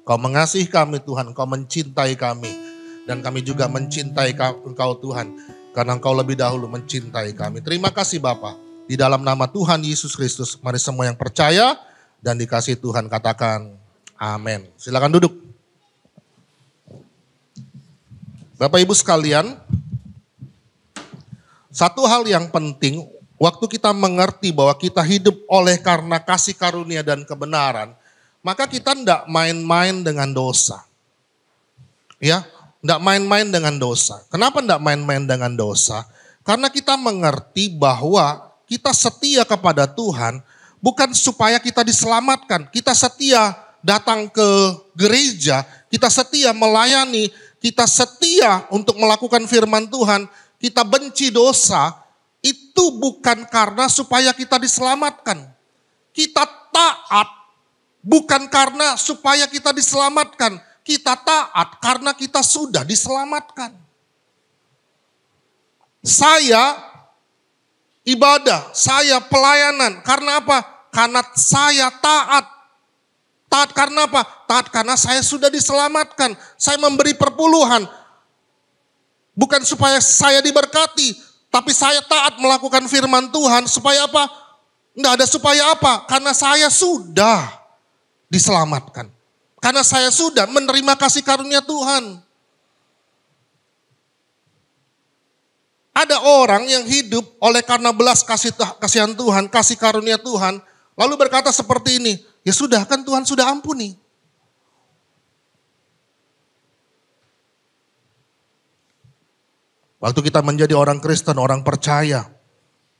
Kau mengasihi kami Tuhan, Kau mencintai kami. Dan kami juga mencintai Engkau Tuhan, karena Engkau lebih dahulu mencintai kami. Terima kasih Bapa. Di dalam nama Tuhan Yesus Kristus, mari semua yang percaya dan dikasihi Tuhan katakan amin. Silakan duduk. Bapak Ibu sekalian, satu hal yang penting, waktu kita mengerti bahwa kita hidup oleh karena kasih karunia dan kebenaran, maka kita tidak main-main dengan dosa. Ya, tidak main-main dengan dosa. Kenapa tidak main-main dengan dosa? Karena kita mengerti bahwa kita setia kepada Tuhan bukan supaya kita diselamatkan. Kita setia datang ke gereja, kita setia melayani, kita setia untuk melakukan firman Tuhan, kita benci dosa, itu bukan karena supaya kita diselamatkan. Kita taat bukan karena supaya kita diselamatkan. Kita taat karena kita sudah diselamatkan. Saya ibadah, saya pelayanan. Karena apa? Karena saya taat. Taat karena apa? Taat karena saya sudah diselamatkan. Saya memberi perpuluhan. Bukan supaya saya diberkati, tapi saya taat melakukan firman Tuhan. Supaya apa? Enggak ada supaya apa? Karena saya sudah diselamatkan. Karena saya sudah menerima kasih karunia Tuhan. Ada orang yang hidup oleh karena belas kasihan Tuhan, kasih karunia Tuhan, lalu berkata seperti ini, ya sudah kan Tuhan sudah ampuni. Waktu kita menjadi orang Kristen, orang percaya,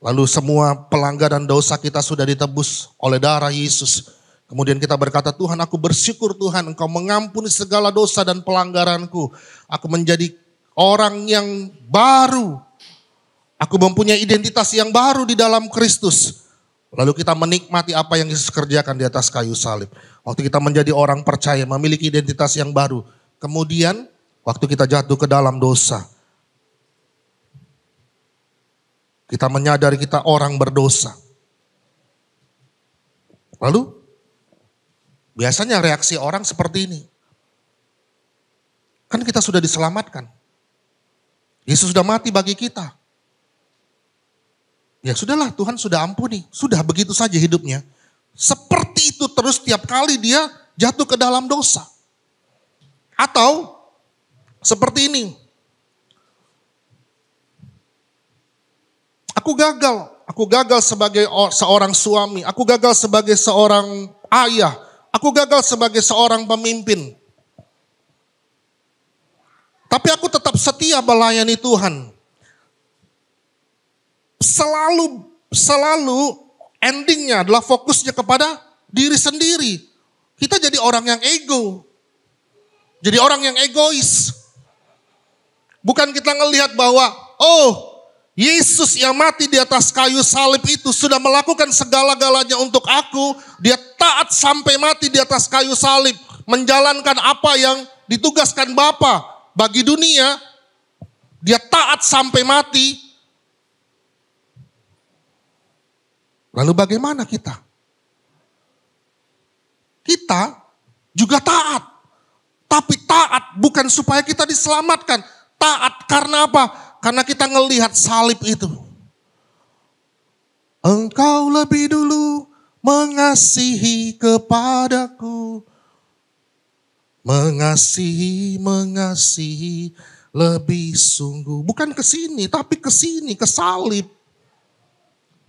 lalu semua pelanggaran dosa kita sudah ditebus oleh darah Yesus. Kemudian kita berkata, Tuhan aku bersyukur Tuhan Engkau mengampuni segala dosa dan pelanggaranku. Aku menjadi orang yang baru. Aku mempunyai identitas yang baru di dalam Kristus. Lalu kita menikmati apa yang Yesus kerjakan di atas kayu salib. Waktu kita menjadi orang percaya, memiliki identitas yang baru. Kemudian waktu kita jatuh ke dalam dosa, kita menyadari kita orang berdosa. Lalu biasanya reaksi orang seperti ini. Kan kita sudah diselamatkan. Yesus sudah mati bagi kita. Ya sudahlah, Tuhan sudah ampuni. Sudah begitu saja hidupnya. Seperti itu terus tiap kali dia jatuh ke dalam dosa. Atau seperti ini. Aku gagal sebagai seorang suami. Aku gagal sebagai seorang ayah. Aku gagal sebagai seorang pemimpin. Tapi aku tetap setia melayani Tuhan. Selalu endingnya adalah fokusnya kepada diri sendiri. Kita jadi orang yang ego. Jadi orang yang egois. Bukan kita ngelihat bahwa, Yesus yang mati di atas kayu salib itu sudah melakukan segala-galanya untuk aku. Dia taat sampai mati di atas kayu salib. Menjalankan apa yang ditugaskan Bapa bagi dunia. Dia taat sampai mati. Lalu bagaimana kita? Kita juga taat. Tapi taat bukan supaya kita diselamatkan. Taat karena apa? Karena kita ngelihat salib itu. Engkau lebih dulu mengasihi kepadaku. Mengasihi lebih sungguh. Bukan ke sini, tapi ke sini, ke salib.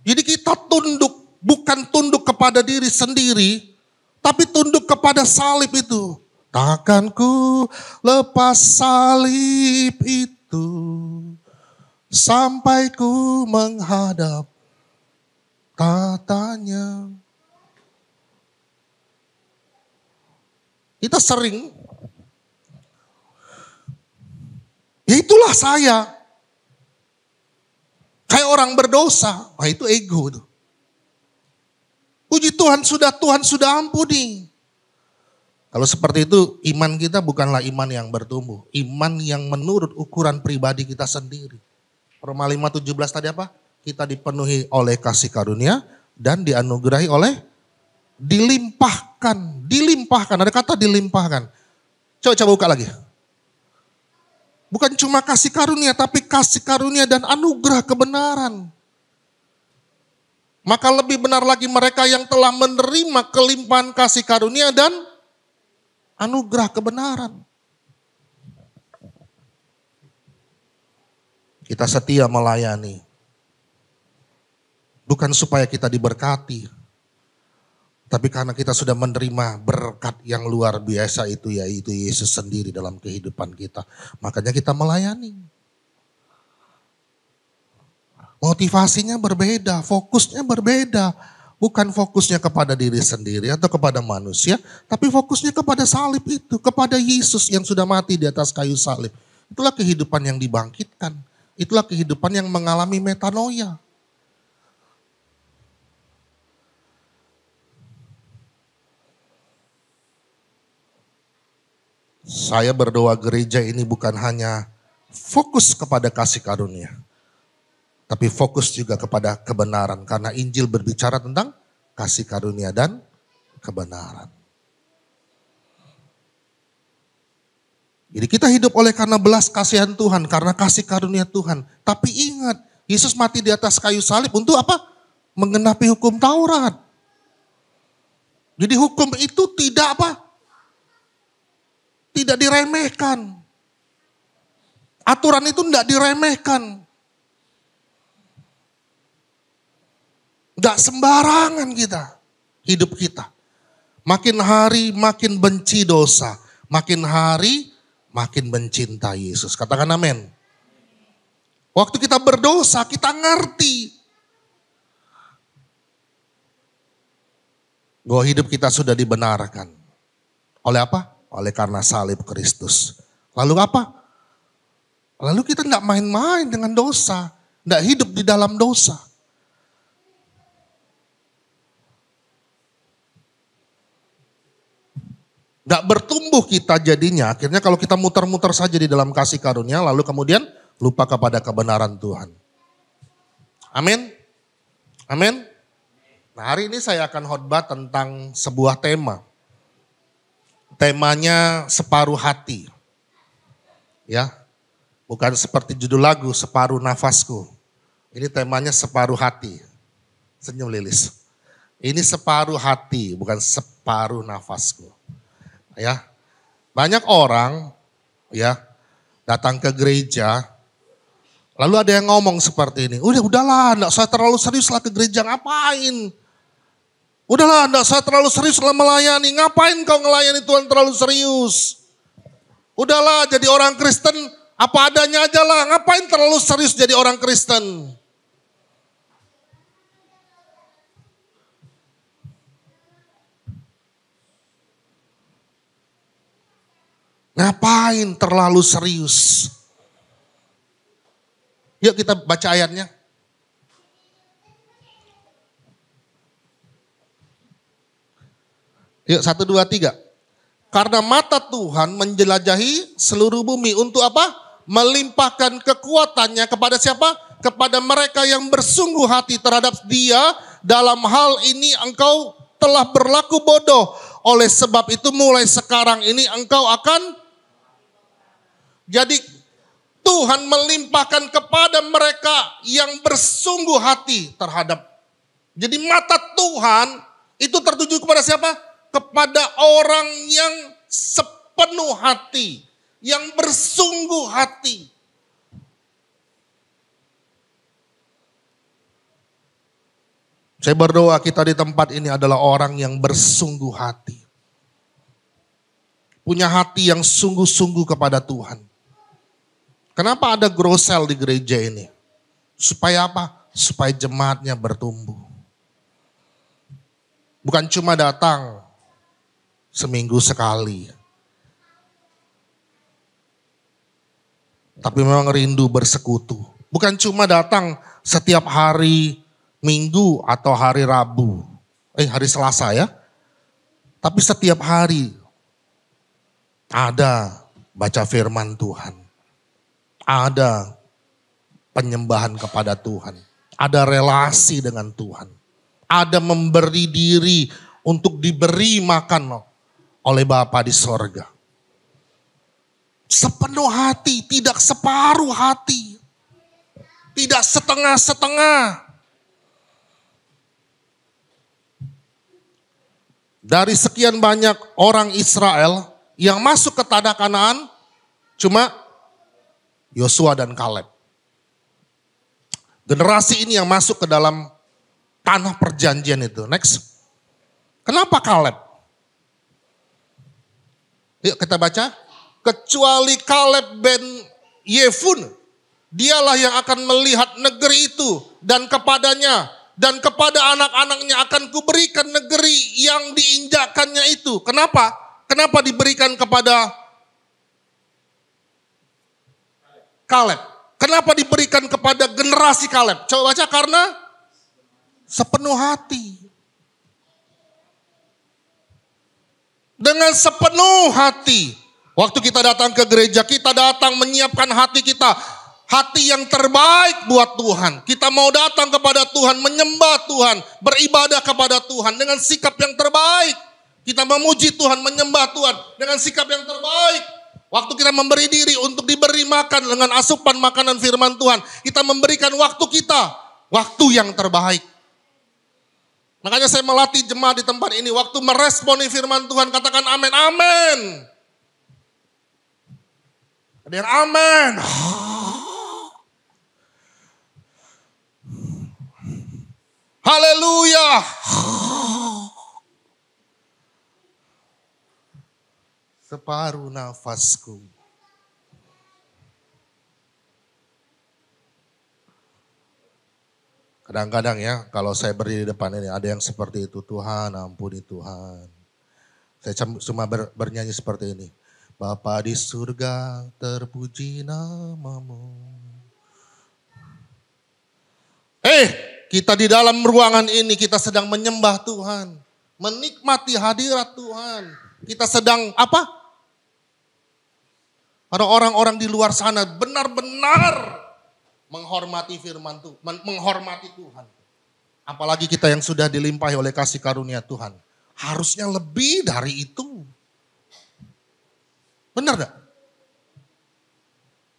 Jadi kita tunduk, bukan tunduk kepada diri sendiri, tapi tunduk kepada salib itu. Takkan ku lepas salib itu. Sampai ku menghadap tatanya. Kita sering, ya itulah saya. Kayak orang berdosa, wah itu ego tuh. Puji Tuhan sudah ampuni. Kalau seperti itu iman kita bukanlah iman yang bertumbuh. Iman yang menurut ukuran pribadi kita sendiri. Roma 5:17 tadi apa? Kita dipenuhi oleh kasih karunia dan dianugerahi oleh dilimpahkan dilimpahkan, ada kata dilimpahkan. Coba buka lagi. Bukan cuma kasih karunia, tapi kasih karunia dan anugerah kebenaran. Maka lebih benar lagi mereka yang telah menerima kelimpahan kasih karunia dan anugerah kebenaran. Kita setia melayani. Bukan supaya kita diberkati. Tapi karena kita sudah menerima berkat yang luar biasa itu, yaitu Yesus sendiri dalam kehidupan kita. Makanya kita melayani. Motivasinya berbeda, fokusnya berbeda. Bukan fokusnya kepada diri sendiri atau kepada manusia, tapi fokusnya kepada salib itu, kepada Yesus yang sudah mati di atas kayu salib. Itulah kehidupan yang dibangkitkan. Itulah kehidupan yang mengalami metanoia. Saya berdoa gereja ini bukan hanya fokus kepada kasih karunia, tapi fokus juga kepada kebenaran. Karena Injil berbicara tentang kasih karunia dan kebenaran. Jadi kita hidup oleh karena belas kasihan Tuhan, karena kasih karunia Tuhan. Tapi ingat, Yesus mati di atas kayu salib untuk apa? Menggenapi hukum Taurat. Jadi hukum itu tidak apa? Tidak diremehkan. Aturan itu tidak diremehkan. Tidak sembarangan kita. Hidup kita. Makin hari makin benci dosa. Makin hari makin mencinta Yesus. Katakan amin. Waktu kita berdosa kita ngerti. Bahwa hidup kita sudah dibenarkan. Oleh apa? Oleh karena salib Kristus. Lalu apa? Lalu kita tidak main-main dengan dosa. Tidak hidup di dalam dosa. Tidak bertumbuh kita jadinya. Akhirnya kalau kita muter-muter saja di dalam kasih karunia. Lalu kemudian lupa kepada kebenaran Tuhan. Amin. Amin. Nah, hari ini saya akan khotbah tentang sebuah tema. Temanya separuh hati. Ya. Bukan seperti judul lagu separuh nafasku. Ini temanya separuh hati. Senyum Lilis. Ini separuh hati, bukan separuh nafasku. Ya. Banyak orang ya datang ke gereja lalu ada yang ngomong seperti ini. Udahlah, enggak usah terlalu serius lah ke gereja, ngapain? Udahlah, enggak usah terlalu serius lah melayani. Ngapain kau ngelayani Tuhan terlalu serius? Udahlah, jadi orang Kristen apa adanya aja lah. Ngapain terlalu serius jadi orang Kristen? Ngapain terlalu serius? Yuk kita baca ayatnya. Yuk 1, 2, 3. Karena mata Tuhan menjelajahi seluruh bumi untuk apa? Melimpahkan kekuatannya kepada siapa? Kepada mereka yang bersungguh hati terhadap Dia. Dalam hal ini engkau telah berlaku bodoh. Oleh sebab itu mulai sekarang ini engkau akan. Jadi Tuhan melimpahkan kepada mereka yang bersungguh hati terhadap. Jadi mata Tuhan itu tertuju kepada siapa? Kepada orang yang sepenuh hati, yang bersungguh hati. Saya berdoa kita di tempat ini adalah orang yang bersungguh hati. Punya hati yang sungguh-sungguh kepada Tuhan. Kenapa ada grow cell di gereja ini? Supaya apa? Supaya jemaatnya bertumbuh. Bukan cuma datang seminggu sekali. Tapi memang rindu bersekutu. Bukan cuma datang setiap hari Minggu atau hari Rabu. Hari Selasa ya. Tapi setiap hari ada baca firman Tuhan. Ada penyembahan kepada Tuhan. Ada relasi dengan Tuhan. Ada memberi diri untuk diberi makan oleh Bapa di sorga. Sepenuh hati, tidak separuh hati. Tidak setengah-setengah. Dari sekian banyak orang Israel yang masuk ke tanah Kanaan, cuma Yosua dan Kaleb. Generasi ini yang masuk ke dalam tanah perjanjian itu. Next. Kenapa Kaleb? Yuk kita baca. Kecuali Kaleb bin Yefun, dialah yang akan melihat negeri itu dan kepadanya dan kepada anak-anaknya akan kuberikan negeri yang diinjakannya itu. Kenapa? Kenapa diberikan kepada Kaleb? Kenapa diberikan kepada generasi Kaleb? Coba baca, karena sepenuh hati. Dengan sepenuh hati. Waktu kita datang ke gereja, kita datang menyiapkan hati kita. Hati yang terbaik buat Tuhan. Kita mau datang kepada Tuhan, menyembah Tuhan, beribadah kepada Tuhan dengan sikap yang terbaik. Kita memuji Tuhan, menyembah Tuhan dengan sikap yang terbaik. Waktu kita memberi diri untuk diberi makan dengan asupan makanan firman Tuhan, kita memberikan waktu kita, waktu yang terbaik. Makanya saya melatih jemaat di tempat ini, waktu meresponi firman Tuhan, katakan amin, amin. Ada yang amin. Haleluya. Separuh nafasku. Kadang-kadang ya, kalau saya berdiri di depan ini, ada yang seperti itu. Tuhan, ampuni Tuhan. Saya cuma bernyanyi seperti ini. Bapa di surga, terpuji namamu. Kita di dalam ruangan ini, kita sedang menyembah Tuhan. Menikmati hadirat Tuhan. Kita sedang apa? Ada orang-orang di luar sana benar-benar menghormati firman Tuhan, menghormati Tuhan. Apalagi kita yang sudah dilimpahi oleh kasih karunia Tuhan. Harusnya lebih dari itu. Benar gak?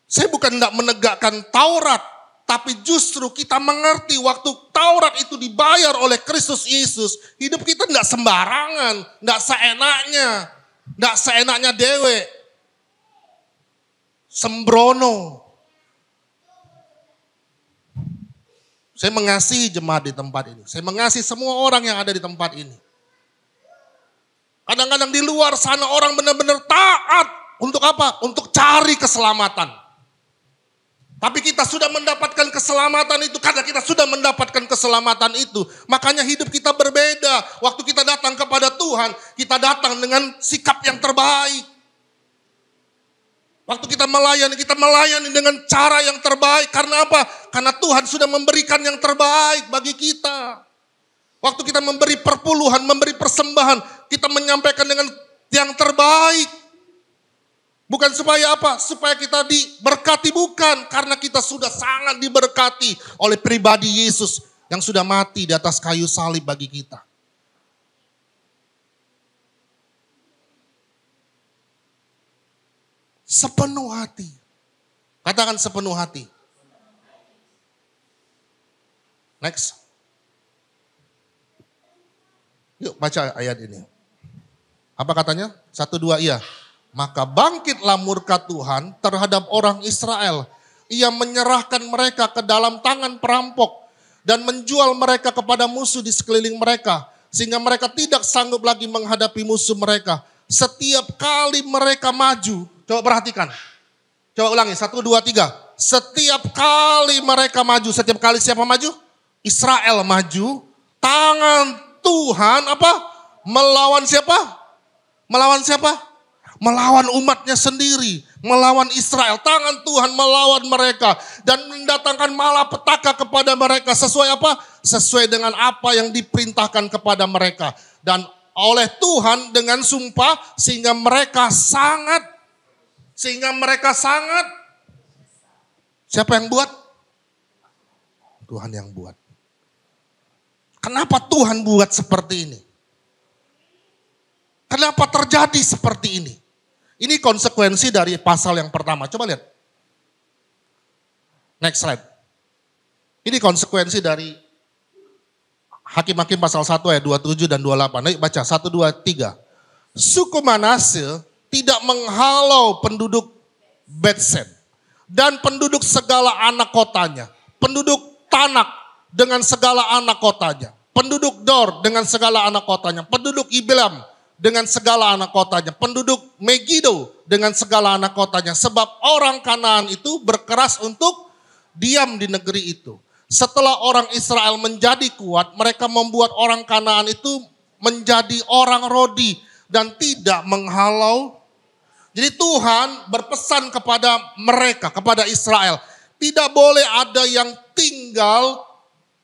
Saya bukan tidak menegakkan Taurat, tapi justru kita mengerti waktu Taurat itu dibayar oleh Kristus Yesus, hidup kita tidak sembarangan, tidak seenaknya dewe, sembrono. Saya mengasihi jemaat di tempat ini, saya mengasihi semua orang yang ada di tempat ini. Kadang-kadang di luar sana orang benar-benar taat, untuk apa? Untuk cari keselamatan. Tapi kita sudah mendapatkan keselamatan itu, karena kita sudah mendapatkan keselamatan itu. Makanya hidup kita berbeda. Waktu kita datang kepada Tuhan, kita datang dengan sikap yang terbaik. Waktu kita melayani dengan cara yang terbaik. Karena apa? Karena Tuhan sudah memberikan yang terbaik bagi kita. Waktu kita memberi perpuluhan, memberi persembahan, kita menyampaikan dengan yang terbaik. Bukan supaya apa? Supaya kita diberkati, bukan. Karena kita sudah sangat diberkati oleh pribadi Yesus yang sudah mati di atas kayu salib bagi kita. Sepenuh hati. Katakan sepenuh hati. Next. Yuk baca ayat ini. Apa katanya? 1, 2, iya. Maka bangkitlah murka Tuhan terhadap orang Israel. Ia menyerahkan mereka ke dalam tangan perampok dan menjual mereka kepada musuh di sekeliling mereka. Sehingga mereka tidak sanggup lagi menghadapi musuh mereka. Setiap kali mereka maju, coba perhatikan. Coba ulangi, 1, 2, 3. Setiap kali mereka maju, setiap kali siapa maju? Israel maju, tangan Tuhan apa? Melawan siapa? Melawan siapa? Melawan umatnya sendiri, melawan Israel. Tangan Tuhan melawan mereka dan mendatangkan malapetaka kepada mereka. Sesuai apa? Sesuai dengan apa yang diperintahkan kepada mereka. Dan oleh Tuhan dengan sumpah sehingga mereka sangat. Siapa yang buat? Tuhan yang buat. Kenapa Tuhan buat seperti ini? Kenapa terjadi seperti ini? Ini konsekuensi dari pasal yang pertama. Coba lihat. Next slide. Ini konsekuensi dari Hakim-Hakim pasal 1 ayat 27 dan 28. Ayo baca 1, 2, 3. Suku Manasye tidak menghalau penduduk Betsen dan penduduk segala anak kotanya. Penduduk Tanak dengan segala anak kotanya. Penduduk Dor dengan segala anak kotanya. Penduduk Ibelam dengan segala anak kotanya. Penduduk Megido dengan segala anak kotanya. Sebab orang Kanaan itu berkeras untuk diam di negeri itu. Setelah orang Israel menjadi kuat, mereka membuat orang Kanaan itu menjadi orang Rodi dan tidak menghalau. Jadi Tuhan berpesan kepada mereka, kepada Israel, tidak boleh ada yang tinggal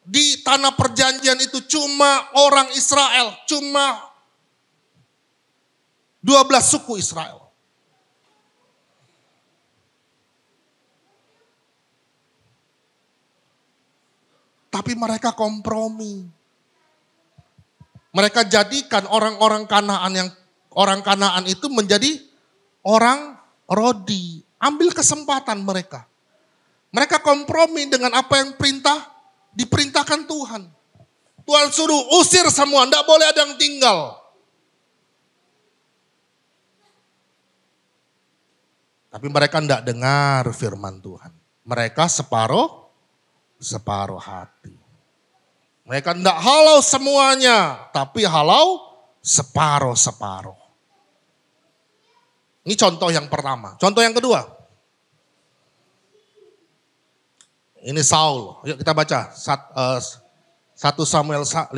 di tanah perjanjian itu cuma orang Israel, cuma 12 suku Israel. Tapi mereka kompromi. Mereka jadikan orang-orang Kanaan itu menjadi orang Rodi. Ambil kesempatan mereka. Mereka kompromi dengan apa yang diperintahkan Tuhan. Tuhan suruh usir semua, tidak boleh ada yang tinggal. Tapi mereka tidak dengar firman Tuhan. Mereka separuh hati. Mereka tidak halau semuanya, tapi halau separuh. Ini contoh yang pertama. Contoh yang kedua. Ini Saul. Yuk kita baca. 1 Samuel 15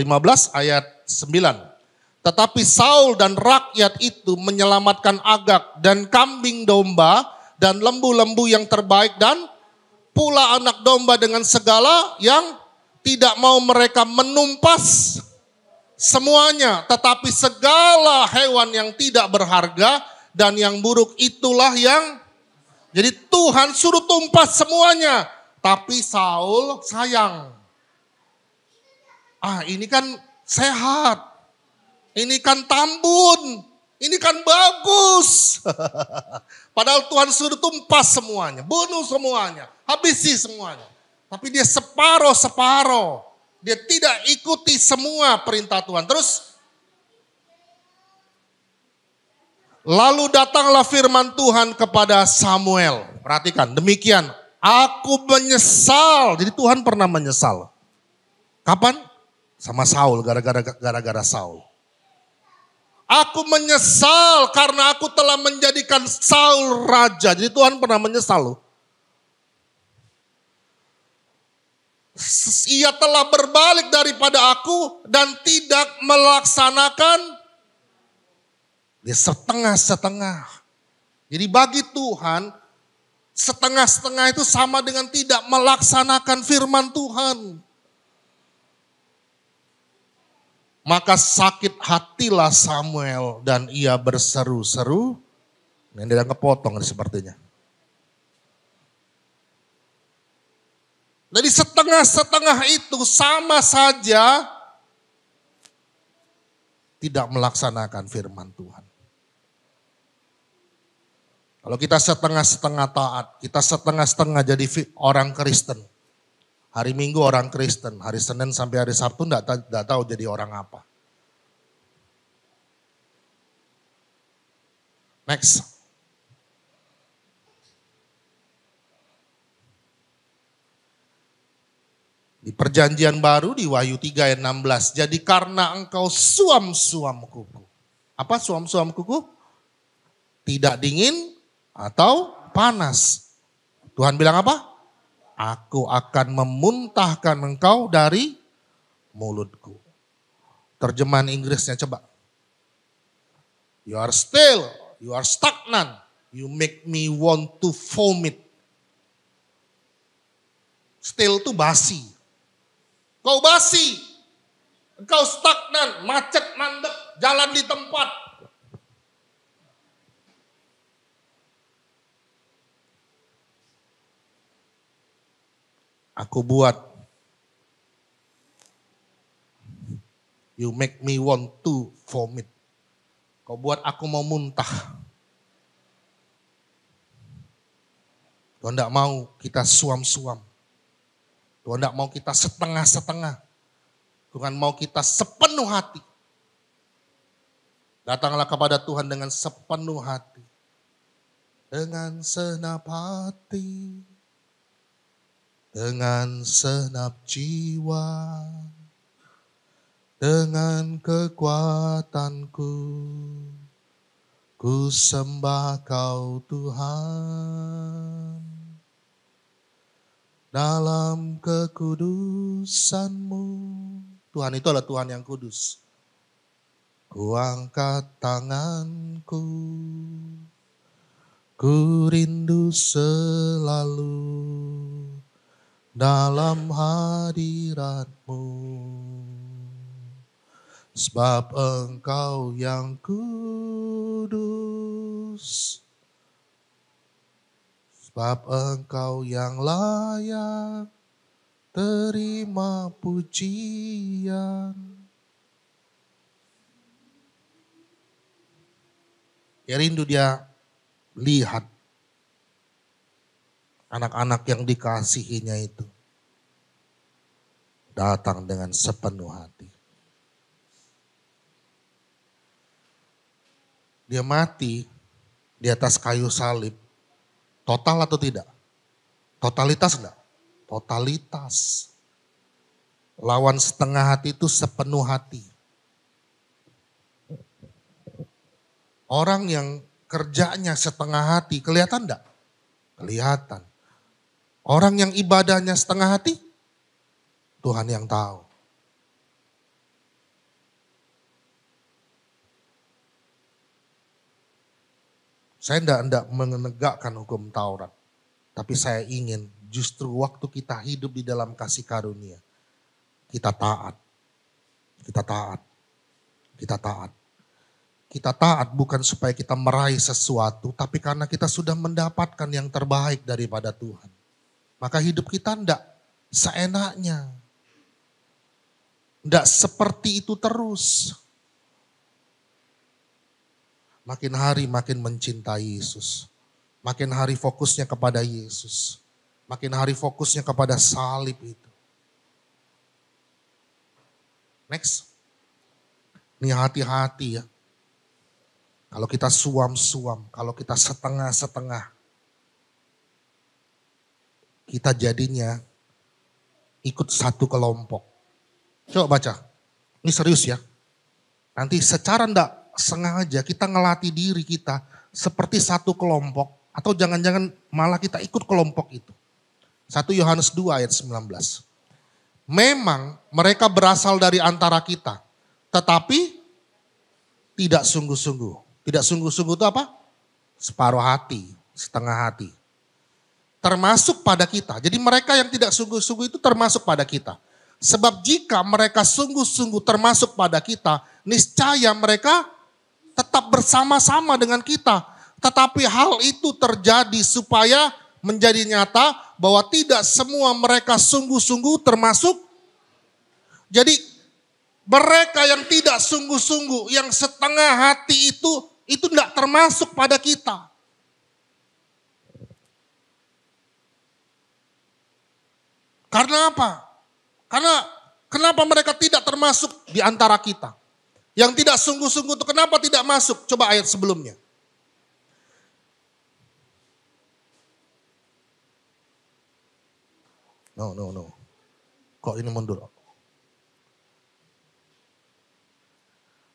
ayat 9. Tetapi Saul dan rakyat itu menyelamatkan Agag dan kambing domba dan lembu-lembu yang terbaik dan pula anak domba dengan segala yang tidak mau mereka menumpas semuanya. Tetapi segala hewan yang tidak berharga dan yang buruk itulah yang. Jadi Tuhan suruh tumpas semuanya. Tapi Saul sayang. Ini kan sehat. Ini kan tambun. Ini kan bagus. Padahal Tuhan suruh tumpas semuanya. Bunuh semuanya. Habisi semuanya. Tapi dia separuh. Dia tidak ikuti semua perintah Tuhan. Terus. Lalu datanglah firman Tuhan kepada Samuel. Perhatikan. Demikian. Aku menyesal. Jadi Tuhan pernah menyesal. Kapan? Sama Saul. Gara-gara Saul. Aku menyesal karena aku telah menjadikan Saul raja. Jadi Tuhan pernah menyesal loh. Ia telah berbalik daripada aku dan tidak melaksanakan. Dia setengah-setengah. Jadi bagi Tuhan, setengah-setengah itu sama dengan tidak melaksanakan firman Tuhan. Maka sakit hatilah Samuel dan ia berseru-seru. Ini dia kepotong sepertinya. Jadi setengah-setengah itu sama saja tidak melaksanakan firman Tuhan. Kalau kita setengah-setengah taat, kita setengah-setengah jadi orang Kristen. Hari Minggu orang Kristen, hari Senin sampai hari Sabtu enggak tahu jadi orang apa. Next. Di perjanjian baru di Wahyu 3 ayat 16. Jadi karena engkau suam-suam kuku. Apa suam-suam kuku? Tidak dingin atau panas. Tuhan bilang apa? Aku akan memuntahkan engkau dari mulutku. Terjemahan Inggrisnya coba. You are still, you are stagnant. You make me want to vomit. Still itu basi. Kau basi. Engkau stagnan, macet, mandek, jalan di tempat. Aku buat. You make me want to vomit. Kau buat aku mau muntah. Tuhan tidak mau kita suam-suam. Tuhan tidak mau kita setengah-setengah. Tuhan mau kita sepenuh hati. Datanglah kepada Tuhan dengan sepenuh hati. Dengan senap hati. Dengan senap jiwa. Dengan kekuatanku. Ku sembah Kau Tuhan. Dalam kekudusan-Mu. Tuhan itu adalah Tuhan yang kudus. Ku angkat tanganku. Ku rindu selalu dalam hadirat-Mu. Sebab Engkau yang kudus. Sebab Engkau yang layak terima pujian. Ya rindu dia lihat anak-anak yang dikasihinya itu datang dengan sepenuh hati. Dia mati di atas kayu salib. Total atau tidak? Totalitas enggak? Totalitas. Lawan setengah hati itu sepenuh hati. Orang yang kerjanya setengah hati, kelihatan enggak? Kelihatan. Orang yang ibadahnya setengah hati, Tuhan yang tahu. Saya tidak menegakkan hukum Taurat. Tapi saya ingin justru waktu kita hidup di dalam kasih karunia. Kita taat. Kita taat. Kita taat. Kita taat bukan supaya kita meraih sesuatu. Tapi karena kita sudah mendapatkan yang terbaik daripada Tuhan. Maka hidup kita tidak seenaknya. Tidak seperti itu terus. Makin hari makin mencintai Yesus. Makin hari fokusnya kepada Yesus. Makin hari fokusnya kepada salib itu. Next. Ini hati-hati ya. Kalau kita suam-suam, kalau kita setengah-setengah. Kita jadinya ikut satu kelompok. Coba baca. Ini serius ya. Nanti secara enggak sengaja kita ngelatih diri kita seperti satu kelompok atau jangan-jangan malah kita ikut kelompok itu. 1 Yohanes 2 ayat 19. Memang mereka berasal dari antara kita, tetapi tidak sungguh-sungguh. Tidak sungguh-sungguh itu apa? Separuh hati, setengah hati. Termasuk pada kita. Jadi mereka yang tidak sungguh-sungguh itu termasuk pada kita. Sebab jika mereka sungguh-sungguh termasuk pada kita, niscaya mereka tetap bersama-sama dengan kita. Tetapi hal itu terjadi supaya menjadi nyata bahwa tidak semua mereka sungguh-sungguh termasuk. Jadi mereka yang tidak sungguh-sungguh, yang setengah hati itu tidak termasuk pada kita. Karena apa? Karena kenapa mereka tidak termasuk di antara kita? Yang tidak sungguh-sungguh itu kenapa tidak masuk? Coba ayat sebelumnya. No. Kok ini mundur?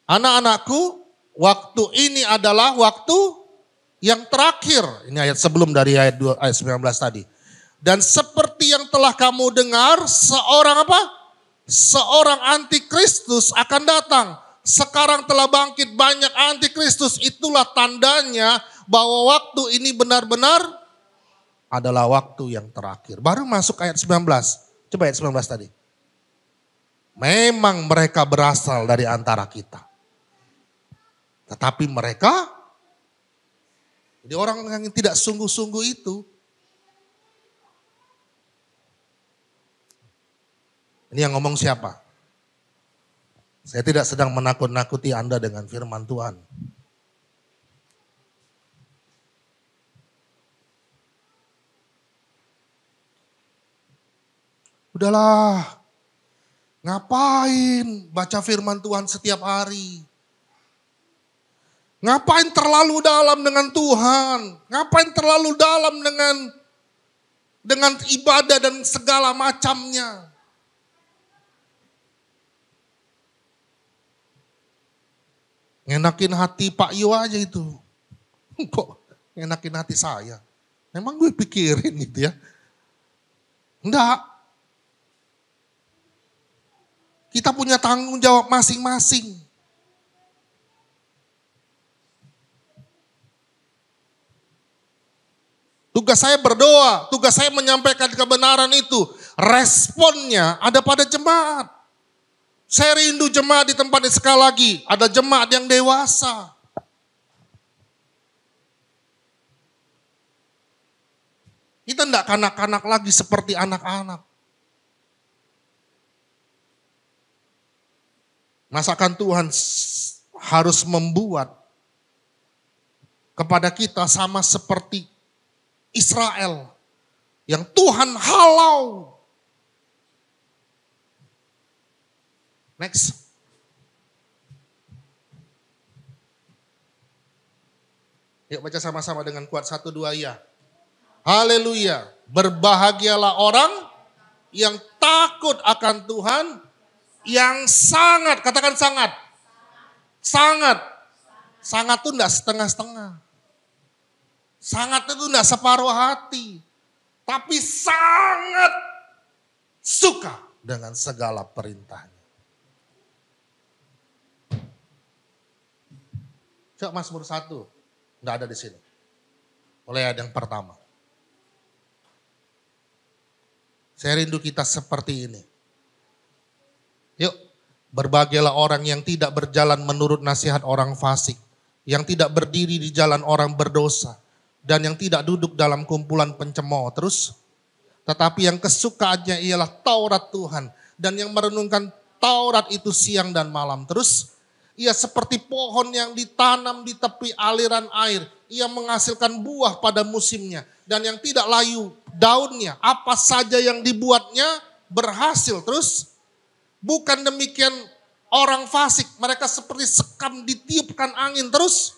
Anak-anakku, waktu ini adalah waktu yang terakhir. Ini ayat sebelum dari ayat 19 tadi. Dan seperti yang telah kamu dengar, seorang apa? Seorang antikristus akan datang. Sekarang telah bangkit banyak antikristus. Itulah tandanya bahwa waktu ini benar-benar adalah waktu yang terakhir. Baru masuk ayat 19. Coba ayat 19 tadi. Memang mereka berasal dari antara kita. Tetapi mereka, jadi orang yang tidak sungguh-sungguh itu, ini yang ngomong siapa? Saya tidak sedang menakut-nakuti Anda dengan firman Tuhan. Udahlah, ngapain baca firman Tuhan setiap hari? Ngapain terlalu dalam dengan Tuhan? Ngapain terlalu dalam dengan ibadah dan segala macamnya? Ngenakin hati Pak Yu aja itu. Kok ngenakin hati saya? Memang gue pikirin gitu ya. Enggak. Kita punya tanggung jawab masing-masing. Tugas saya berdoa, tugas saya menyampaikan kebenaran itu. Responnya ada pada jemaat. Saya rindu jemaat di tempat ini sekali lagi. Ada jemaat yang dewasa. Kita tidak kanak-kanak lagi seperti anak-anak. Masakan Tuhan harus membuat kepada kita sama seperti Israel yang Tuhan halau. Next. Yuk baca sama-sama dengan kuat 1, 2 ya. Haleluya. Berbahagialah orang yang takut akan Tuhan, yang sangat, katakan sangat. Sangat. Sangat itu enggak setengah-setengah. Sangat itu enggak separuh hati. Tapi sangat suka dengan segala perintahnya. Coba Mazmur 1. Enggak ada di sini. Mulai ayat yang pertama. Saya rindu kita seperti ini. Yuk, berbahagialah orang yang tidak berjalan menurut nasihat orang fasik. Yang tidak berdiri di jalan orang berdosa. Dan yang tidak duduk dalam kumpulan pencemooh. Terus, tetapi yang kesukaannya ialah Taurat Tuhan. Dan yang merenungkan Taurat itu siang dan malam. Terus, ia seperti pohon yang ditanam di tepi aliran air. Ia menghasilkan buah pada musimnya. Dan yang tidak layu daunnya, apa saja yang dibuatnya berhasil. Terus, bukan demikian orang fasik. Mereka seperti sekam ditiupkan angin. Terus,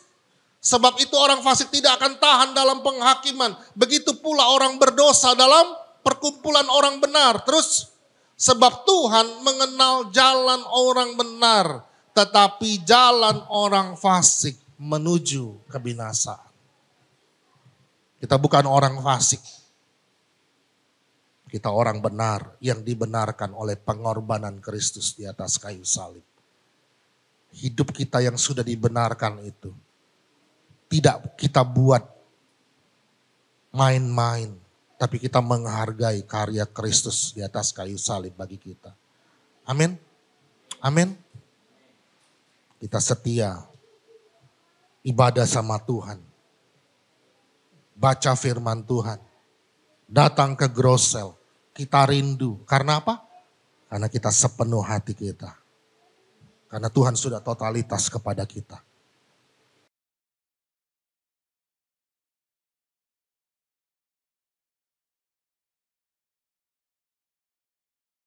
sebab itu orang fasik tidak akan tahan dalam penghakiman. Begitu pula orang berdosa dalam perkumpulan orang benar. Terus, sebab Tuhan mengenal jalan orang benar. Tetapi jalan orang fasik menuju kebinasaan. Kita bukan orang fasik. Kita orang benar yang dibenarkan oleh pengorbanan Kristus di atas kayu salib. Hidup kita yang sudah dibenarkan itu tidak kita buat main-main, tapi kita menghargai karya Kristus di atas kayu salib bagi kita. Amin. Amin. Kita setia ibadah sama Tuhan. Baca firman Tuhan. Datang ke Grosel. Kita rindu. Karena apa? Karena kita sepenuh hati kita. Karena Tuhan sudah totalitas kepada kita.